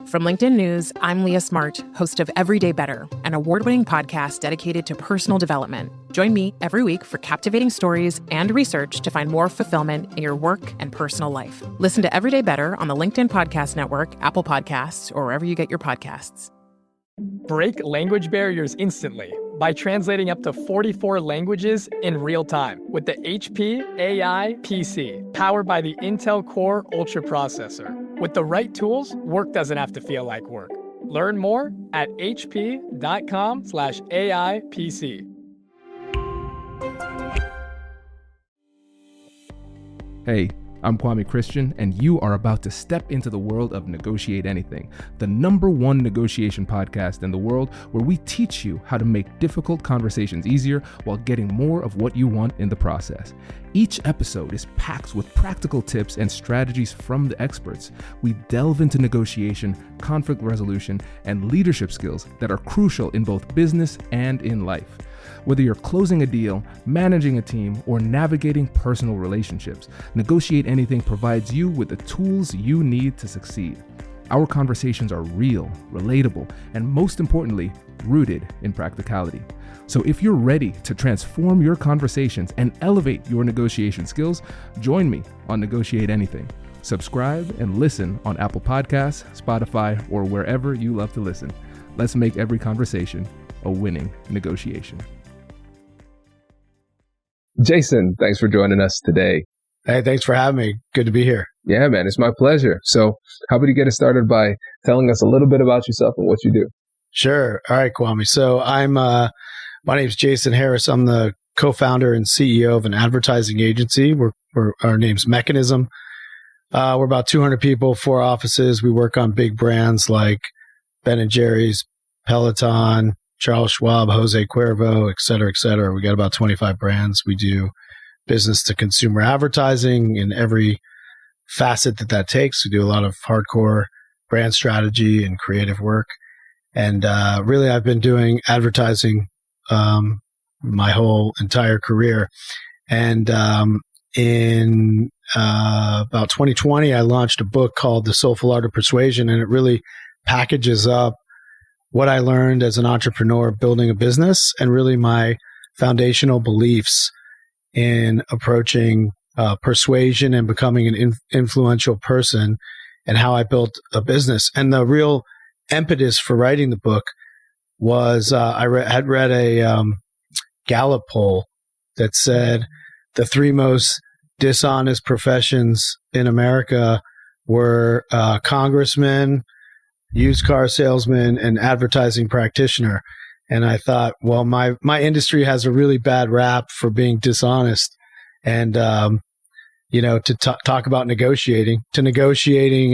From LinkedIn News, I'm Leah Smart, host of Everyday Better, an award-winning podcast dedicated to personal development. Join me every week for captivating stories and research to find more fulfillment in your work and personal life. Listen to Everyday Better on the LinkedIn Podcast Network, Apple Podcasts, or wherever you get your podcasts. Break language barriers instantly by translating up to 44 languages in real time with the HP AI PC, powered by the Intel Core Ultra processor. With the right tools, work doesn't have to feel like work. Learn more at hp.com/AI PC. Hey, I'm Kwame Christian, and you are about to step into the world of Negotiate Anything, the #1 negotiation podcast in the world, where we teach you how to make difficult conversations easier while getting more of what you want in the process. Each episode is packed with practical tips and strategies from the experts. We delve into negotiation, conflict resolution, and leadership skills that are crucial in both business and in life. Whether you're closing a deal, managing a team, or navigating personal relationships, Negotiate Anything provides you with the tools you need to succeed. Our conversations are real, relatable, and most importantly, rooted in practicality. So if you're ready to transform your conversations and elevate your negotiation skills, join me on Negotiate Anything. Subscribe and listen on Apple Podcasts, Spotify, or wherever you love to listen. Let's make every conversation a winning negotiation. Jason, thanks for joining us today. Hey, thanks for having me. Good to be here. Yeah, man, it's my pleasure. So how about you get us started by telling us a little bit about yourself and what you do? Sure. All right, Kwame. So my name's Jason Harris. I'm the co-founder and CEO of an advertising agency. Our name's Mechanism. We're about 200 people, 4 offices. We work on big brands like Ben & Jerry's, Peloton, Charles Schwab, Jose Cuervo, et cetera, et cetera. We got about 25 brands. We do business to consumer advertising in every facet that takes. We do a lot of hardcore brand strategy and creative work. And really, I've been doing advertising my whole entire career. And in about 2020, I launched a book called The Soulful Art of Persuasion, and it really packages up what I learned as an entrepreneur building a business and really my foundational beliefs in approaching persuasion and becoming an influential person and how I built a business. And the real impetus for writing the book was I had read a Gallup poll that said the 3 most dishonest professions in America were congressmen, used car salesman, and advertising practitioner. And I thought, well, my industry has a really bad rap for being dishonest. And, to talk about negotiating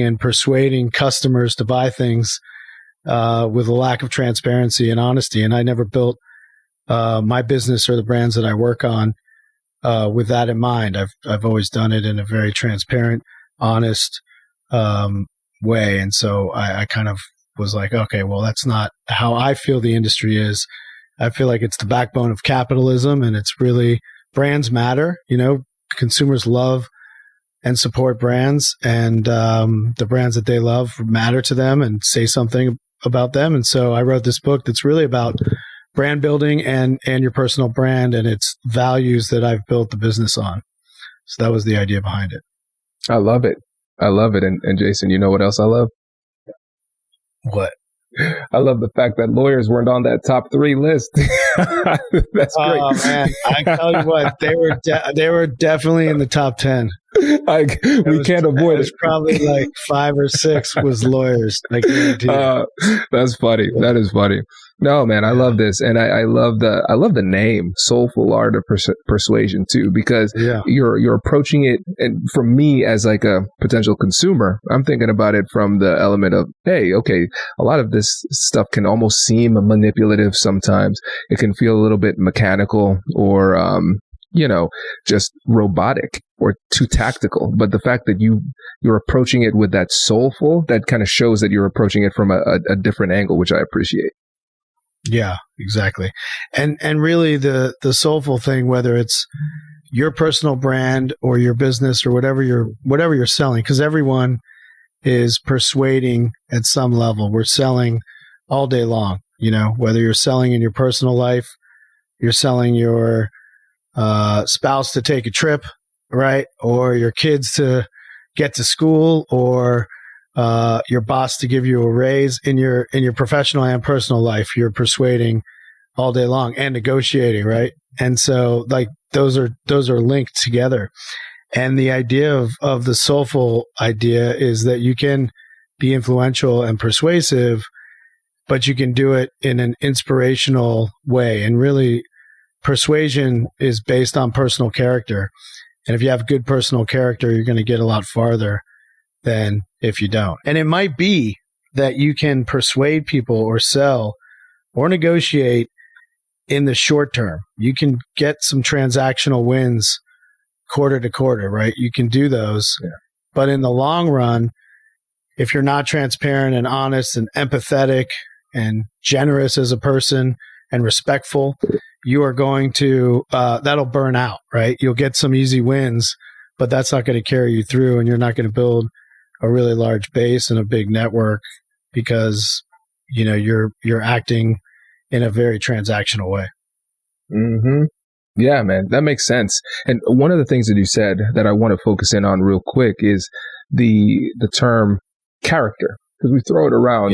and persuading customers to buy things with a lack of transparency and honesty. And I never built my business or the brands that I work on with that in mind. I've always done it in a very transparent, honest way. And so I kind of was like, okay, well, that's not how I feel the industry is. I feel like it's the backbone of capitalism, and it's really brands matter. Consumers love and support brands, and the brands that they love matter to them and say something about them. And so I wrote this book that's really about brand building and your personal brand and its values that I've built the business on. So that was the idea behind it. I love it. And Jason, you know what else I love? What? I love the fact that lawyers weren't on that top 3 list. That's great. Oh man, I tell you what, they were definitely in the top 10. We can't avoid it. Probably like 5 or 6 was lawyers. I guarantee you. That's funny. That is funny. No, man, I love this, and I love the name Soulful Art of Persuasion too, because you're approaching it, and for me as like a potential consumer, I'm thinking about it from the element of, hey, okay, a lot of this stuff can almost seem manipulative sometimes. It can feel a little bit mechanical or just robotic or too tactical. But the fact that you're approaching it with that soulful, that kind of shows that you're approaching it from a different angle, which I appreciate. Yeah, exactly. And really the soulful thing, whether it's your personal brand or your business or whatever you're selling, because everyone is persuading at some level. We're selling all day long, whether you're selling in your personal life, you're selling your spouse to take a trip, right? Or your kids to get to school, or your boss to give you a raise. In your professional and personal life, you're persuading all day long and negotiating, right? And so like those are linked together. And the idea of the soulful idea is that you can be influential and persuasive, but you can do it in an inspirational way. And really, persuasion is based on personal character. And if you have good personal character, you're going to get a lot farther than if you don't. And it might be that you can persuade people or sell or negotiate in the short term. You can get some transactional wins quarter to quarter, right? You can do those. Yeah. But in the long run, if you're not transparent and honest and empathetic and generous as a person and respectful, you are going to, that'll burn out, right? You'll get some easy wins, but that's not going to carry you through, and you're not going to build a really large base and a big network because, you're acting in a very transactional way. Mm-hmm. Yeah, man, that makes sense. And one of the things that you said that I want to focus in on real quick is the term character, because we throw it around,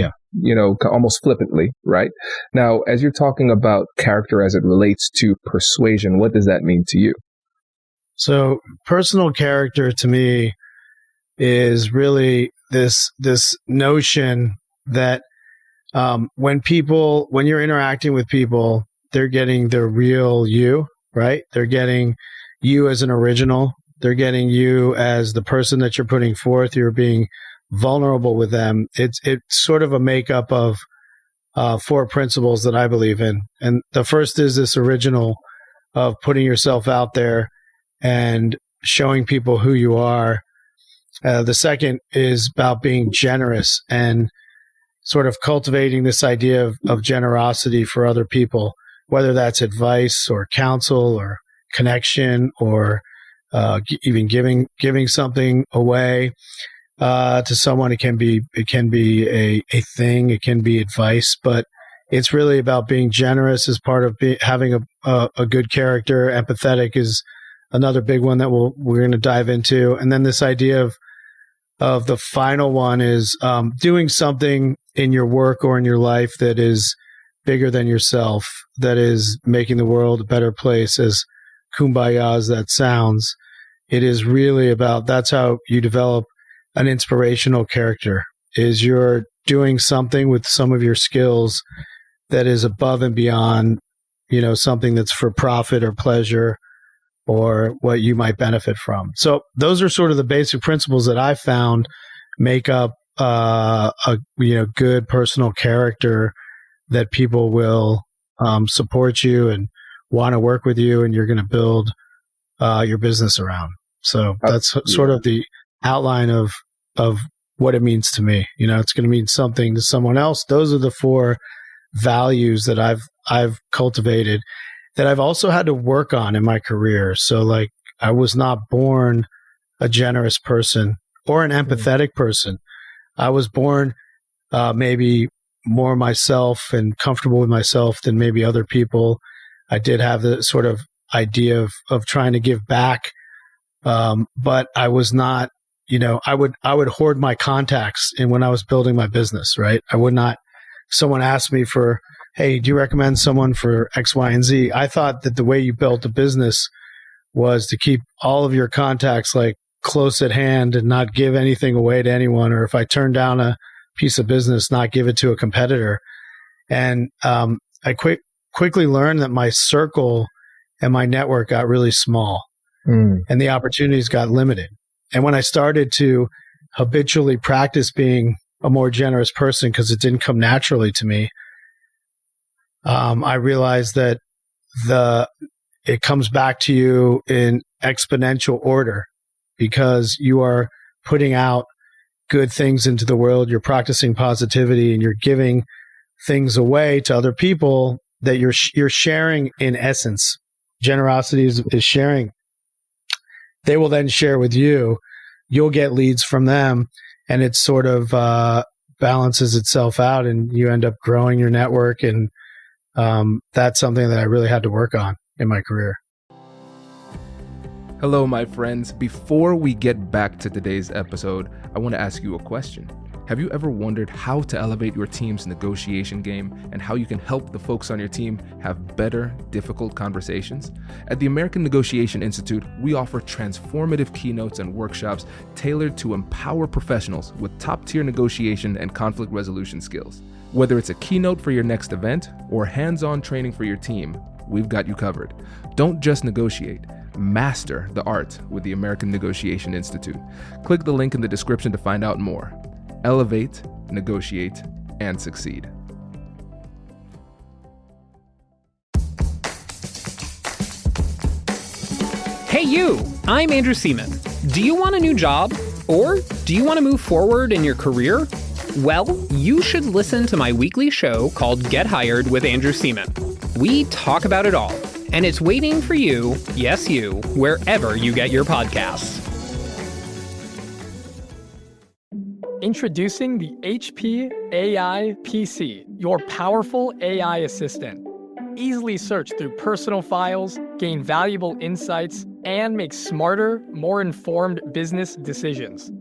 almost flippantly, right? Now, as you're talking about character as it relates to persuasion, what does that mean to you? So personal character to me is really this notion that when you're interacting with people, they're getting the real you, right? They're getting you as an original. They're getting you as the person that you're putting forth. You're being vulnerable with them. It's sort of a makeup of 4 principles that I believe in. And the first is this original of putting yourself out there and showing people who you are. The second is about being generous and sort of cultivating this idea of generosity for other people, whether that's advice or counsel or connection or even giving something away to someone. It can be a thing, it can be advice, but it's really about being generous as part of having a good character. Empathetic is another big one that we're going to dive into. And then this idea of the final one is doing something in your work or in your life that is bigger than yourself, that is making the world a better place, as kumbaya as that sounds. It is really about, that's how you develop an inspirational character, is you're doing something with some of your skills that is above and beyond, something that's for profit or pleasure or what you might benefit from. So those are sort of the basic principles that I found make up a good personal character that people will support you and want to work with you, and you're going to build your business around. So that's sort of the outline of what it means to me. It's going to mean something to someone else. Those are the 4 values that I've cultivated that I've also had to work on in my career. So like, I was not born a generous person or an empathetic person. I was born maybe more myself and comfortable with myself than maybe other people. I did have the sort of idea of trying to give back, but I was not, I would hoard my contacts and when I was building my business, right? I would not, someone asked me for, hey, do you recommend someone for X, Y, and Z? I thought that the way you built a business was to keep all of your contacts like close at hand and not give anything away to anyone. Or if I turned down a piece of business, not give it to a competitor. And I quickly learned that my circle and my network got really small and the opportunities got limited. And when I started to habitually practice being a more generous person, because it didn't come naturally to me, I realized that it comes back to you in exponential order, because you are putting out good things into the world. You're practicing positivity and you're giving things away to other people that you're sharing in essence. Generosity is sharing. They will then share with you. You'll get leads from them. and it sort of balances itself out, and you end up growing your network. And that's something that I really had to work on in my career. Hello, my friends. Before we get back to today's episode, I want to ask you a question. Have you ever wondered how to elevate your team's negotiation game and how you can help the folks on your team have better, difficult conversations? At the American Negotiation Institute, we offer transformative keynotes and workshops tailored to empower professionals with top-tier negotiation and conflict resolution skills. Whether it's a keynote for your next event or hands-on training for your team, we've got you covered. Don't just negotiate. Master the art with the American Negotiation Institute. Click the link in the description to find out more. Elevate, negotiate, and succeed. Hey you, I'm Andrew Seaman. Do you want a new job? Or do you want to move forward in your career? Well, you should listen to my weekly show called Get Hired with Andrew Seaman. We talk about it all, and it's waiting for you, yes you, wherever you get your podcasts. Introducing the HP AI PC, your powerful AI assistant. Easily search through personal files, gain valuable insights, and make smarter, more informed business decisions.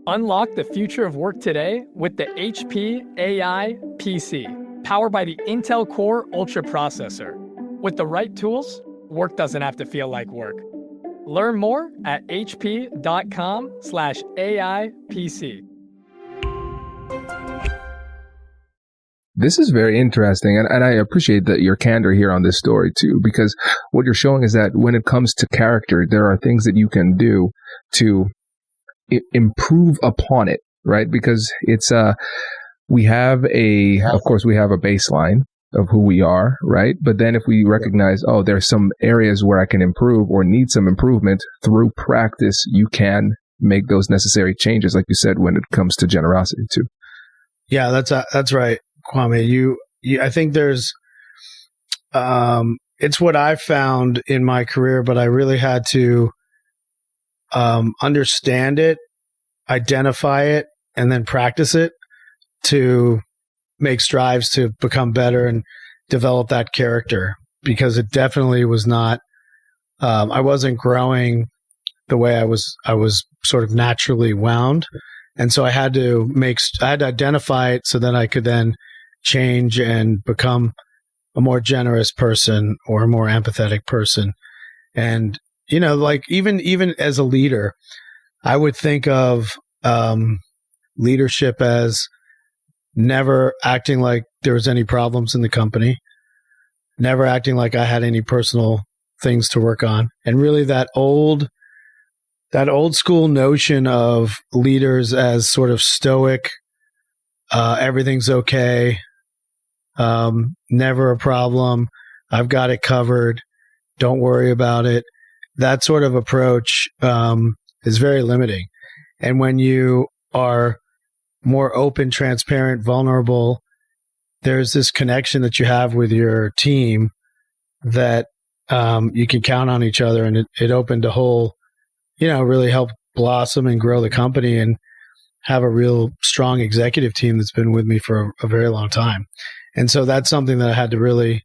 Unlock the future of work today with the HP AI PC, powered by the Intel Core Ultra processor. With the right tools, work doesn't have to feel like work. Learn more at hp.com/AIPC. This is very interesting, and I appreciate that your candor here on this story too, because what you're showing is that when it comes to character, there are things that you can do to improve upon it, right? Because it's of course we have a baseline of who we are, right? But then if we recognize, there's some areas where I can improve or need some improvement, through practice, you can make those necessary changes, like you said, when it comes to generosity too. Yeah, that's right, Kwame. You I think there's, it's what I found in my career, but I really had to understand it, identify it, and then practice it to make strives to become better and develop that character, because it definitely was not, I wasn't growing the way I was sort of naturally wound. And so I had to identify it so that I could then change and become a more generous person or a more empathetic person. And, like even as a leader, I would think of leadership as never acting like there was any problems in the company, never acting like I had any personal things to work on. And really that old school notion of leaders as sort of stoic, everything's okay, never a problem, I've got it covered, don't worry about it. That sort of approach is very limiting. And when you are more open, transparent, vulnerable, there's this connection that you have with your team that you can count on each other. And it opened a whole, really helped blossom and grow the company and have a real strong executive team that's been with me for a very long time. And so that's something that I had to really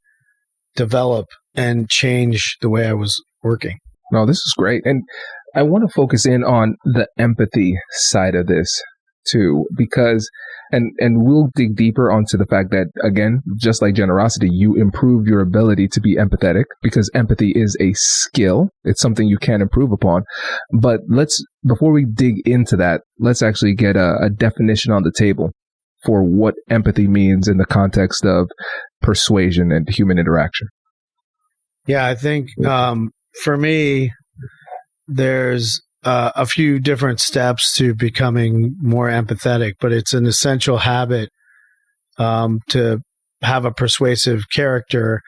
develop and change the way I was working. No, this is great. And I want to focus in on the empathy side of this too, because, and we'll dig deeper onto the fact that, again, just like generosity, you improve your ability to be empathetic, because empathy is a skill. It's something you can improve upon. But before we dig into that, let's actually get a definition on the table for what empathy means in the context of persuasion and human interaction. Yeah, I think for me, there's a few different steps to becoming more empathetic, but it's an essential habit to have a persuasive character.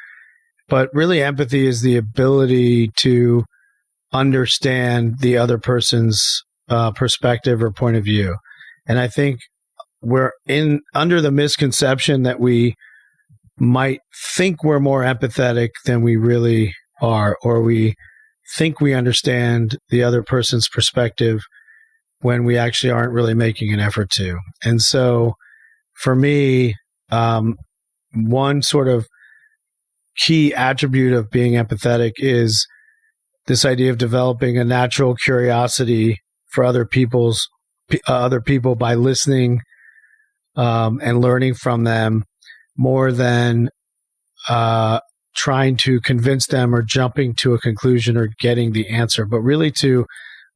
But really, empathy is the ability to understand the other person's perspective or point of view. And I think we're under the misconception that we might think we're more empathetic than we really are, or we think we understand the other person's perspective when we actually aren't really making an effort to. And so for me, one sort of key attribute of being empathetic is this idea of developing a natural curiosity for other people by listening and learning from them more than trying to convince them or jumping to a conclusion or getting the answer, but really to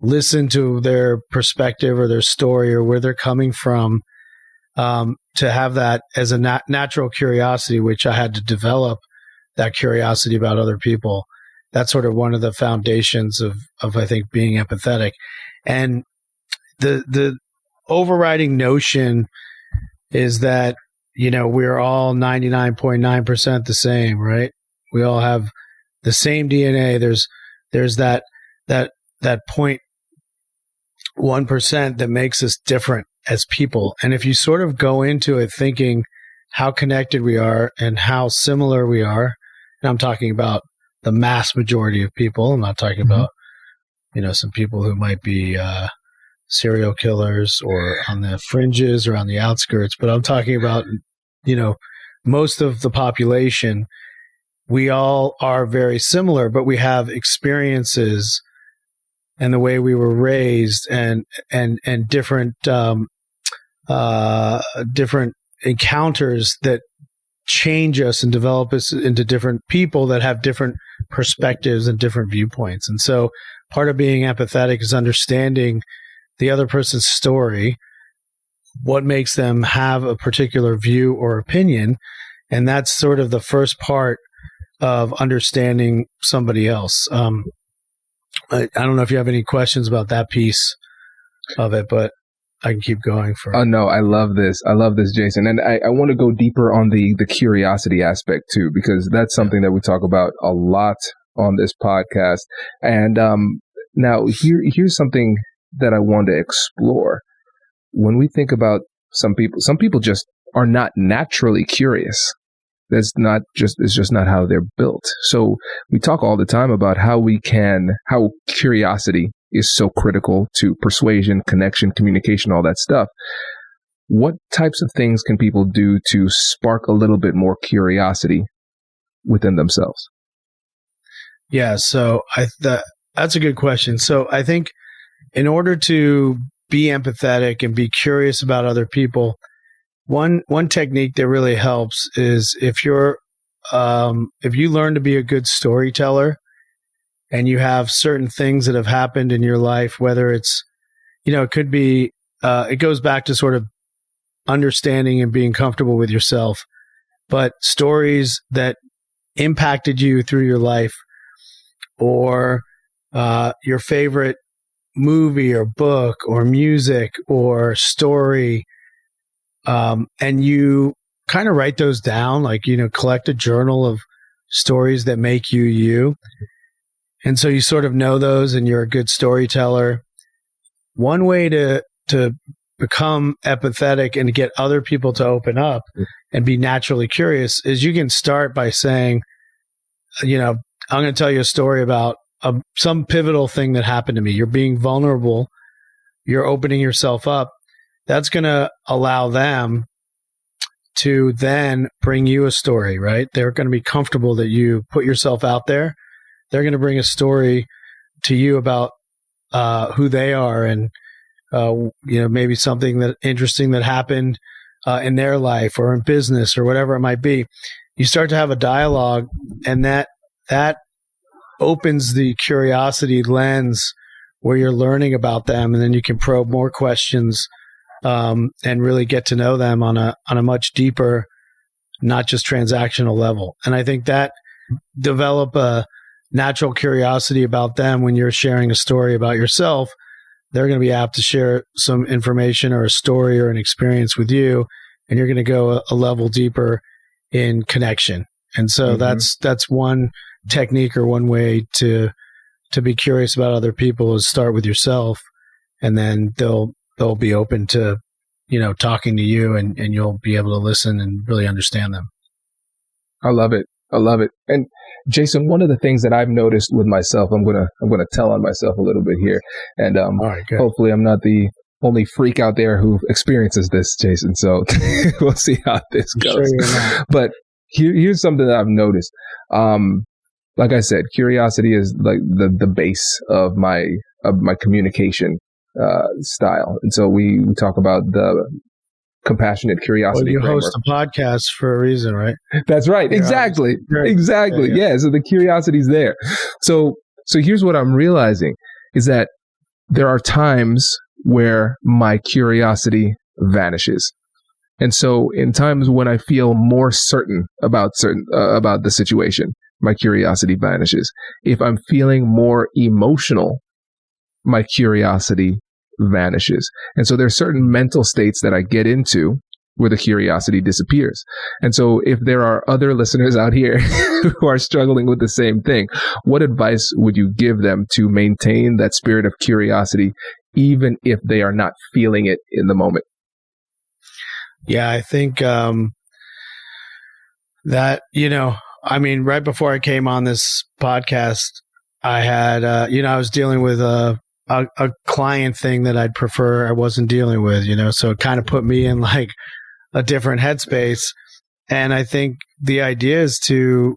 listen to their perspective or their story or where they're coming from, to have that as a natural curiosity, which I had to develop that curiosity about other people. That's sort of one of the foundations of I think, being empathetic. And the overriding notion is that, we're all 99.9% the same, right? We all have the same DNA. There's that 0.1% that makes us different as people. And if you sort of go into it thinking how connected we are and how similar we are, and I'm talking about the mass majority of people. I'm not talking about, some people who might be serial killers or on the fringes or on the outskirts, but I'm talking about, most of the population. We all are very similar, but we have experiences and the way we were raised and different different encounters that change us and develop us into different people that have different perspectives and different viewpoints. And so part of being empathetic is understanding the other person's story, what makes them have a particular view or opinion. And that's sort of the first part of understanding somebody else. I don't know if you have any questions about that piece of it, but I can keep going for. Oh no, I love this. I love this, Jason. And I want to go deeper on the curiosity aspect too, because that's something that we talk about a lot on this podcast. And now here's something that I want to explore. When we think about some people just are not naturally curious. It's just not how they're built. So we talk all the time about how curiosity is so critical to persuasion, connection, communication, all that stuff. What types of things can people do to spark a little bit more curiosity within themselves? Yeah, so that's a good question. So I think in order to be empathetic and be curious about other people, one technique that really helps is if you learn to be a good storyteller and you have certain things that have happened in your life, whether it's, it could be, it goes back to sort of understanding and being comfortable with yourself, but stories that impacted you through your life, or your favorite movie or book or music or story, and you kind of write those down, like, collect a journal of stories that make you you. And so you sort of know those and you're a good storyteller. One way to become empathetic and to get other people to open up and be naturally curious is you can start by saying, I'm going to tell you a story about some pivotal thing that happened to me. You're being vulnerable. You're opening yourself up. That's going to allow them to then bring you a story, right? They're going to be comfortable that you put yourself out there. They're going to bring a story to you about who they are and, maybe something that interesting that happened in their life or in business or whatever it might be. You start to have a dialogue, and that opens the curiosity lens where you're learning about them, and then you can probe more questions and really get to know them on a much deeper, not just transactional level. And I think that develop a natural curiosity about them when you're sharing a story about yourself. They're going to be apt to share some information or a story or an experience with you, and you're going to go a level deeper in connection. And so that's one technique or one way to be curious about other people is start with yourself, and then they'll be open to, talking to you, and you'll be able to listen and really understand them. I love it. And Jason, one of the things that I've noticed with myself, I'm gonna tell on myself a little bit here, and All right, good. Hopefully I'm not the only freak out there who experiences this, Jason. So we'll see how this goes. Sure you're not. But here's something that I've noticed. Like I said, curiosity is like the base of my communication style. And so we talk about the compassionate curiosity. Well, you host a podcast for a reason, right? That's right. Exactly. Exactly. Yeah. So the curiosity's there. So here's what I'm realizing is that there are times where my curiosity vanishes. And so in times when I feel more certain about the situation, my curiosity vanishes. If I'm feeling more emotional, my curiosity vanishes. And so there's certain mental states that I get into where the curiosity disappears. And so if there are other listeners out here who are struggling with the same thing, what advice would you give them to maintain that spirit of curiosity, even if they are not feeling it in the moment? Yeah, I think that, right before I came on this podcast, I had, I was dealing with a client thing that I'd prefer I wasn't dealing with, so it kind of put me in like a different headspace. And I think the idea is to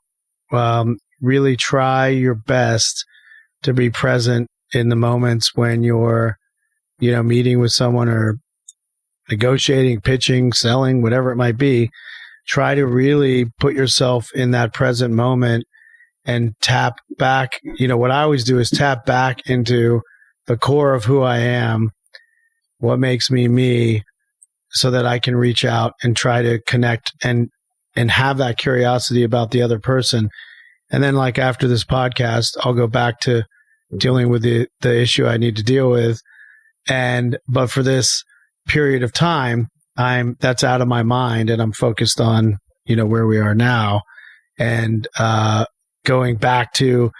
really try your best to be present in the moments when you're, meeting with someone or negotiating, pitching, selling, whatever it might be. Try to really put yourself in that present moment and tap back. What I always do is tap back into the core of who I am, what makes me me, so that I can reach out and try to connect and have that curiosity about the other person. And then like after this podcast, I'll go back to dealing with the issue I need to deal with. But for this period of time, that's out of my mind and I'm focused on, where we are now and going back to,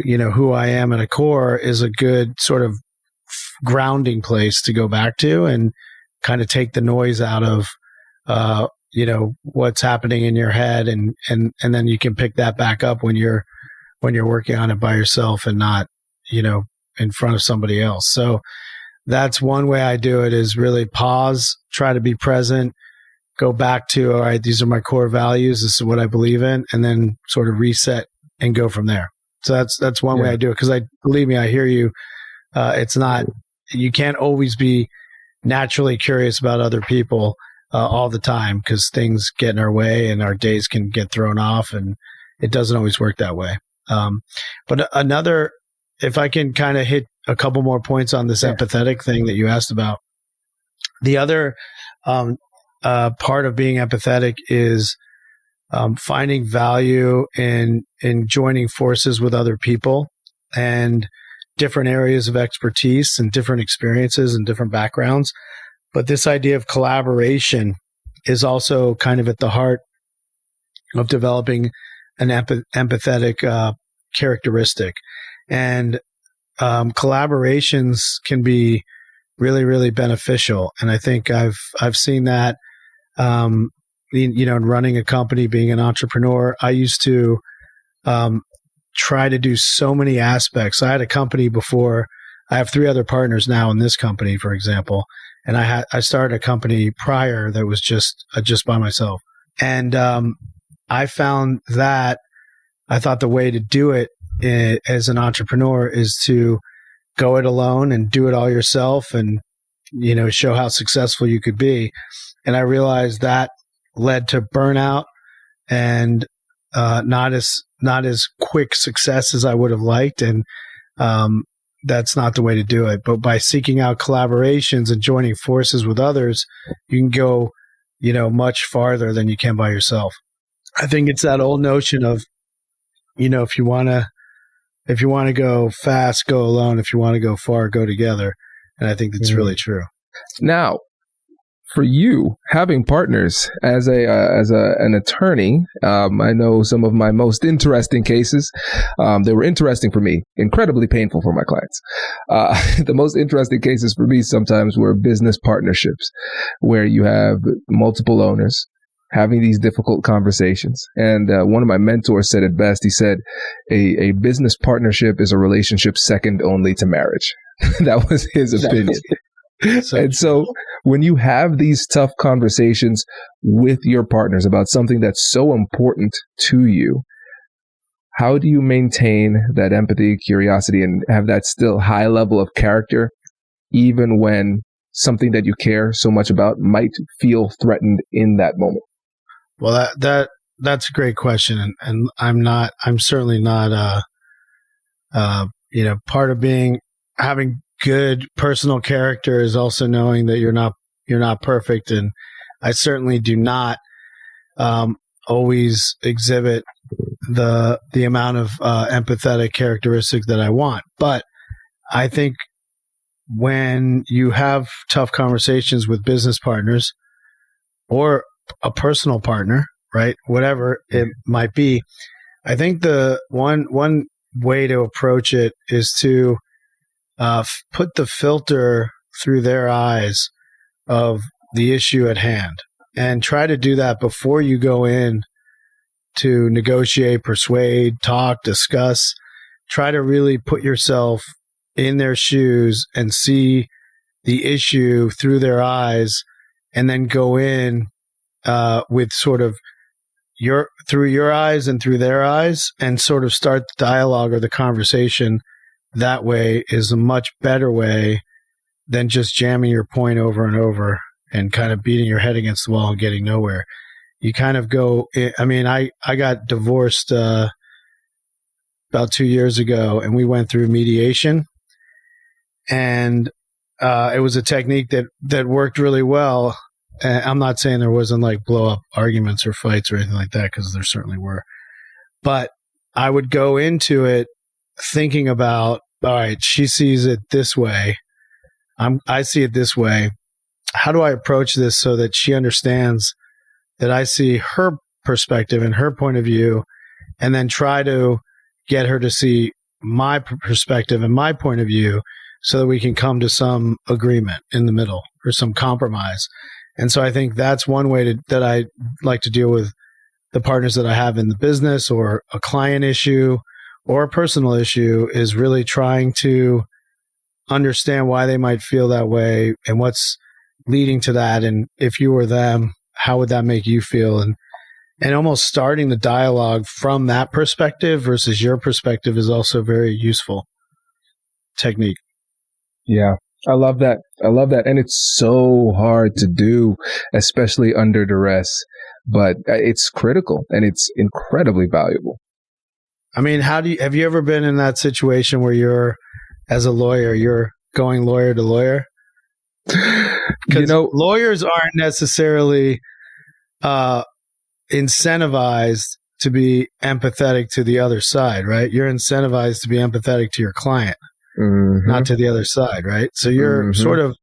who I am at a core is a good sort of grounding place to go back to and kind of take the noise out of, what's happening in your head. And then you can pick that back up when you're working on it by yourself and not, in front of somebody else. So that's one way I do it, is really pause, try to be present, go back to, all right, these are my core values. This is what I believe in, and then sort of reset and go from there. So that's one way I do it. Cause believe me, I hear you. It's not, you can't always be naturally curious about other people all the time, because things get in our way and our days can get thrown off, and it doesn't always work that way. But another, if I can kind of hit a couple more points on this empathetic thing that you asked about. The other part of being empathetic is finding value in joining forces with other people and different areas of expertise and different experiences and different backgrounds. But this idea of collaboration is also kind of at the heart of developing an empathetic characteristic. And collaborations can be really, really beneficial. And I think I've seen that, in running a company, being an entrepreneur. I used to try to do so many aspects. I had a company before. I have 3 other partners now in this company, for example. And I started a company prior that was just by myself. And I found that I thought the way to do it as an entrepreneur is to go it alone and do it all yourself and, show how successful you could be. And I realized that led to burnout and not as quick success as I would have liked. And that's not the way to do it. But by seeking out collaborations and joining forces with others, you can go, much farther than you can by yourself. I think it's that old notion of, if you want to go fast, go alone. If you want to go far, go together. And I think that's really true. Now, for you, having partners as an attorney, I know some of my most interesting cases. They were interesting for me, incredibly painful for my clients. The most interesting cases for me sometimes were business partnerships, where you have multiple owners having these difficult conversations. And one of my mentors said it best. He said, a business partnership is a relationship second only to marriage. That was his opinion. So when you have these tough conversations with your partners about something that's so important to you, how do you maintain that empathy, curiosity, and have that still high level of character, even when something that you care so much about might feel threatened in that moment? Well, that's a great question, and I'm certainly not part of having good personal character is also knowing that you're not perfect, and I certainly do not always exhibit the amount of empathetic characteristics that I want. But I think when you have tough conversations with business partners or a personal partner, right, whatever it might be, I think the one way to approach it is to put the filter through their eyes of the issue at hand, and try to do that before you go in to negotiate, persuade, talk, discuss. Try to really put yourself in their shoes and see the issue through their eyes, and then go in with sort of through your eyes and through their eyes, and sort of start the dialogue or the conversation that way is a much better way than just jamming your point over and over and kind of beating your head against the wall and getting nowhere. You kind of go, I mean, I got divorced about 2 years ago, and we went through mediation, and it was a technique that worked really well. I'm not saying there wasn't like blow up arguments or fights or anything like that, because there certainly were. But I would go into it thinking about, all right, she sees it this way. I see it this way. How do I approach this so that she understands that I see her perspective and her point of view, and then try to get her to see my perspective and my point of view so that we can come to some agreement in the middle or some compromise. And so I think that's one way that I like to deal with the partners that I have in the business, or a client issue or a personal issue, is really trying to understand why they might feel that way and what's leading to that. And if you were them, how would that make you feel? And almost starting the dialogue from that perspective versus your perspective is also a very useful technique. Yeah, I love that. And it's so hard to do, especially under duress, but it's critical and it's incredibly valuable. I mean, have you ever been in that situation where you're, as a lawyer, you're going lawyer to lawyer? Because lawyers aren't necessarily incentivized to be empathetic to the other side, right? You're incentivized to be empathetic to your client, not to the other side, right? So you're sort of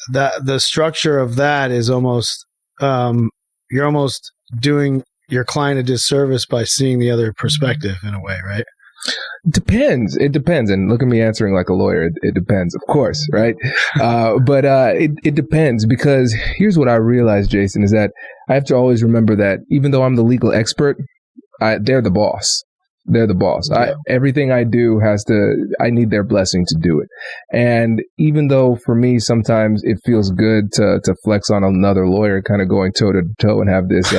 the structure of that is almost you're almost doing your client a disservice by seeing the other perspective in a way, right? It depends. And look at me answering like a lawyer. It depends, of course, right? But it depends, because here's what I realized, Jason, is that I have to always remember that even though I'm the legal expert, they're the boss. They're the boss. Yeah. Everything I do I need their blessing to do it. And even though for me, sometimes it feels good to flex on another lawyer, kind of going toe to toe and have this,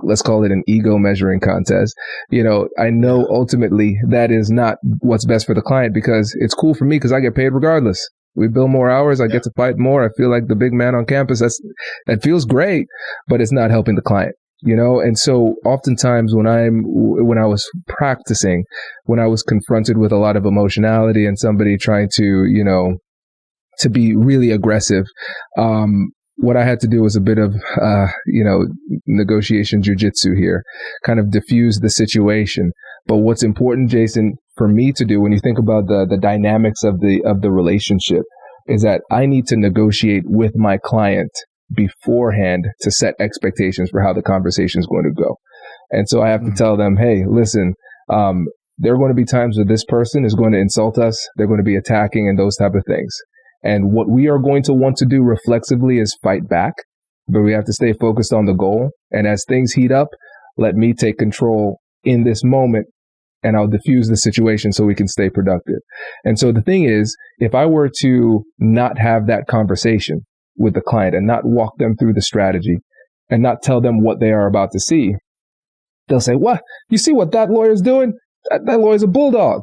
let's call it an ego measuring contest. I know ultimately that is not what's best for the client, because it's cool for me because I get paid regardless. We bill more hours. I get to fight more. I feel like the big man on campus. That feels great, but it's not helping the client. And so oftentimes when I was practicing, when I was confronted with a lot of emotionality and somebody trying to, to be really aggressive, what I had to do was a bit of, negotiation jujitsu here, kind of diffuse the situation. But what's important, Jason, for me to do when you think about the dynamics of the relationship is that I need to negotiate with my client beforehand to set expectations for how the conversation is going to go. And so I have to tell them, hey, listen, there are going to be times where this person is going to insult us. They're going to be attacking and those type of things. And what we are going to want to do reflexively is fight back, but we have to stay focused on the goal. And as things heat up, let me take control in this moment and I'll diffuse the situation so we can stay productive. And so the thing is, if I were to not have that conversation with the client and not walk them through the strategy and not tell them what they are about to see, they'll say, what? You see what that lawyer's doing? That lawyer's a bulldog.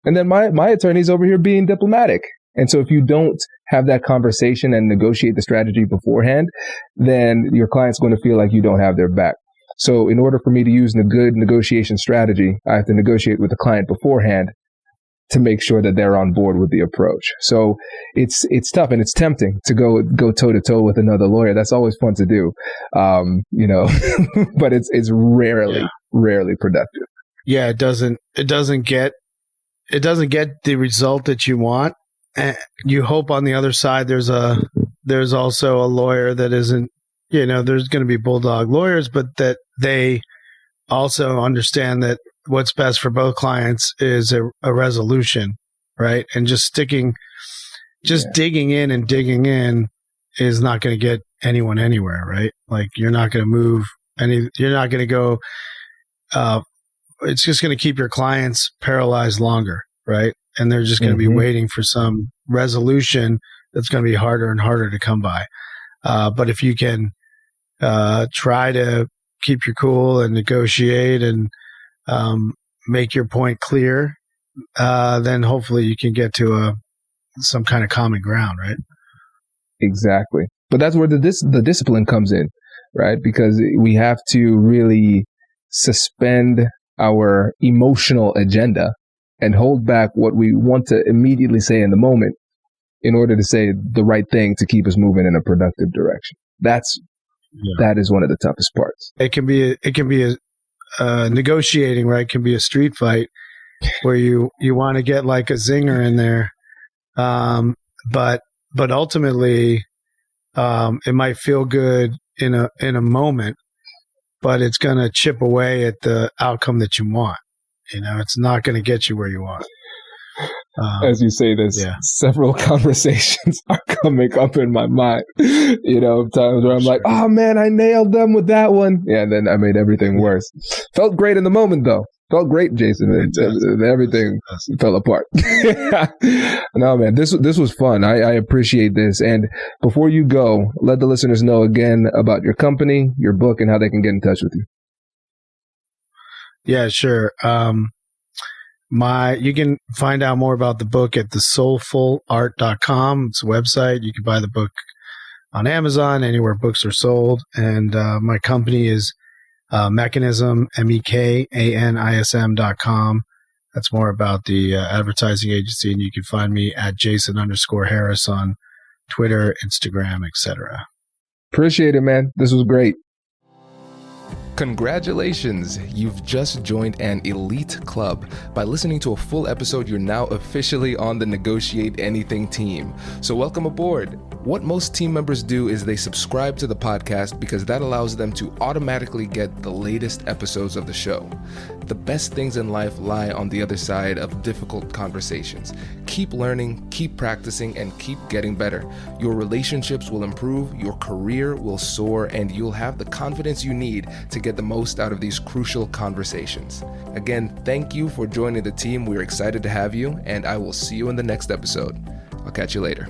And then my attorney's over here being diplomatic. And so if you don't have that conversation and negotiate the strategy beforehand, then your client's going to feel like you don't have their back. So in order for me to use a good negotiation strategy, I have to negotiate with the client beforehand to make sure that they're on board with the approach. So it's tough and it's tempting to go toe to toe with another lawyer. That's always fun to do, but it's rarely productive. Yeah, it doesn't get the result that you want. And you hope on the other side there's also a lawyer that isn't, there's going to be bulldog lawyers, but that they also understand that what's best for both clients is a resolution, right? And just digging in is not going to get anyone anywhere, right? Like you're not going to move you're not going to go, it's just going to keep your clients paralyzed longer, right? And they're just going to be waiting for some resolution that's going to be harder and harder to come by. But if you can try to keep your cool and negotiate and make your point clear, then hopefully you can get to some kind of common ground, right? Exactly. But that's where the discipline comes in, right? Because we have to really suspend our emotional agenda and hold back what we want to immediately say in the moment in order to say the right thing to keep us moving in a productive direction. That is one of the toughest parts. It can be negotiating, right? It can be a street fight where you want to get like a zinger in there. But ultimately, it might feel good in a moment, but it's going to chip away at the outcome that you want. It's not going to get you where you want. As you say this, several conversations are coming up in my mind. Times where I'm like, oh man, I nailed them with that one. Yeah, and then I made everything worse. Felt great in the moment though. Felt great, Jason. Everything fell apart. No, man, this was fun. I appreciate this. And before you go, let the listeners know again about your company, your book, and how they can get in touch with you. Yeah, sure. You can find out more about the book at the soulfulart.com. It's a website. You can buy the book on Amazon, anywhere books are sold. And my company is Mechanism, MEKANISM.com. That's more about the advertising agency. And you can find me at Jason_Harris on Twitter, Instagram, etc. Appreciate it, man. This was great. Congratulations! You've just joined an elite club. By listening to a full episode, you're now officially on the Negotiate Anything team. So welcome aboard. What most team members do is they subscribe to the podcast because that allows them to automatically get the latest episodes of the show. The best things in life lie on the other side of difficult conversations. Keep learning, keep practicing, and keep getting better. Your relationships will improve, your career will soar, and you'll have the confidence you need to get the most out of these crucial conversations. Again, thank you for joining the team. We're excited to have you, and I will see you in the next episode. I'll catch you later.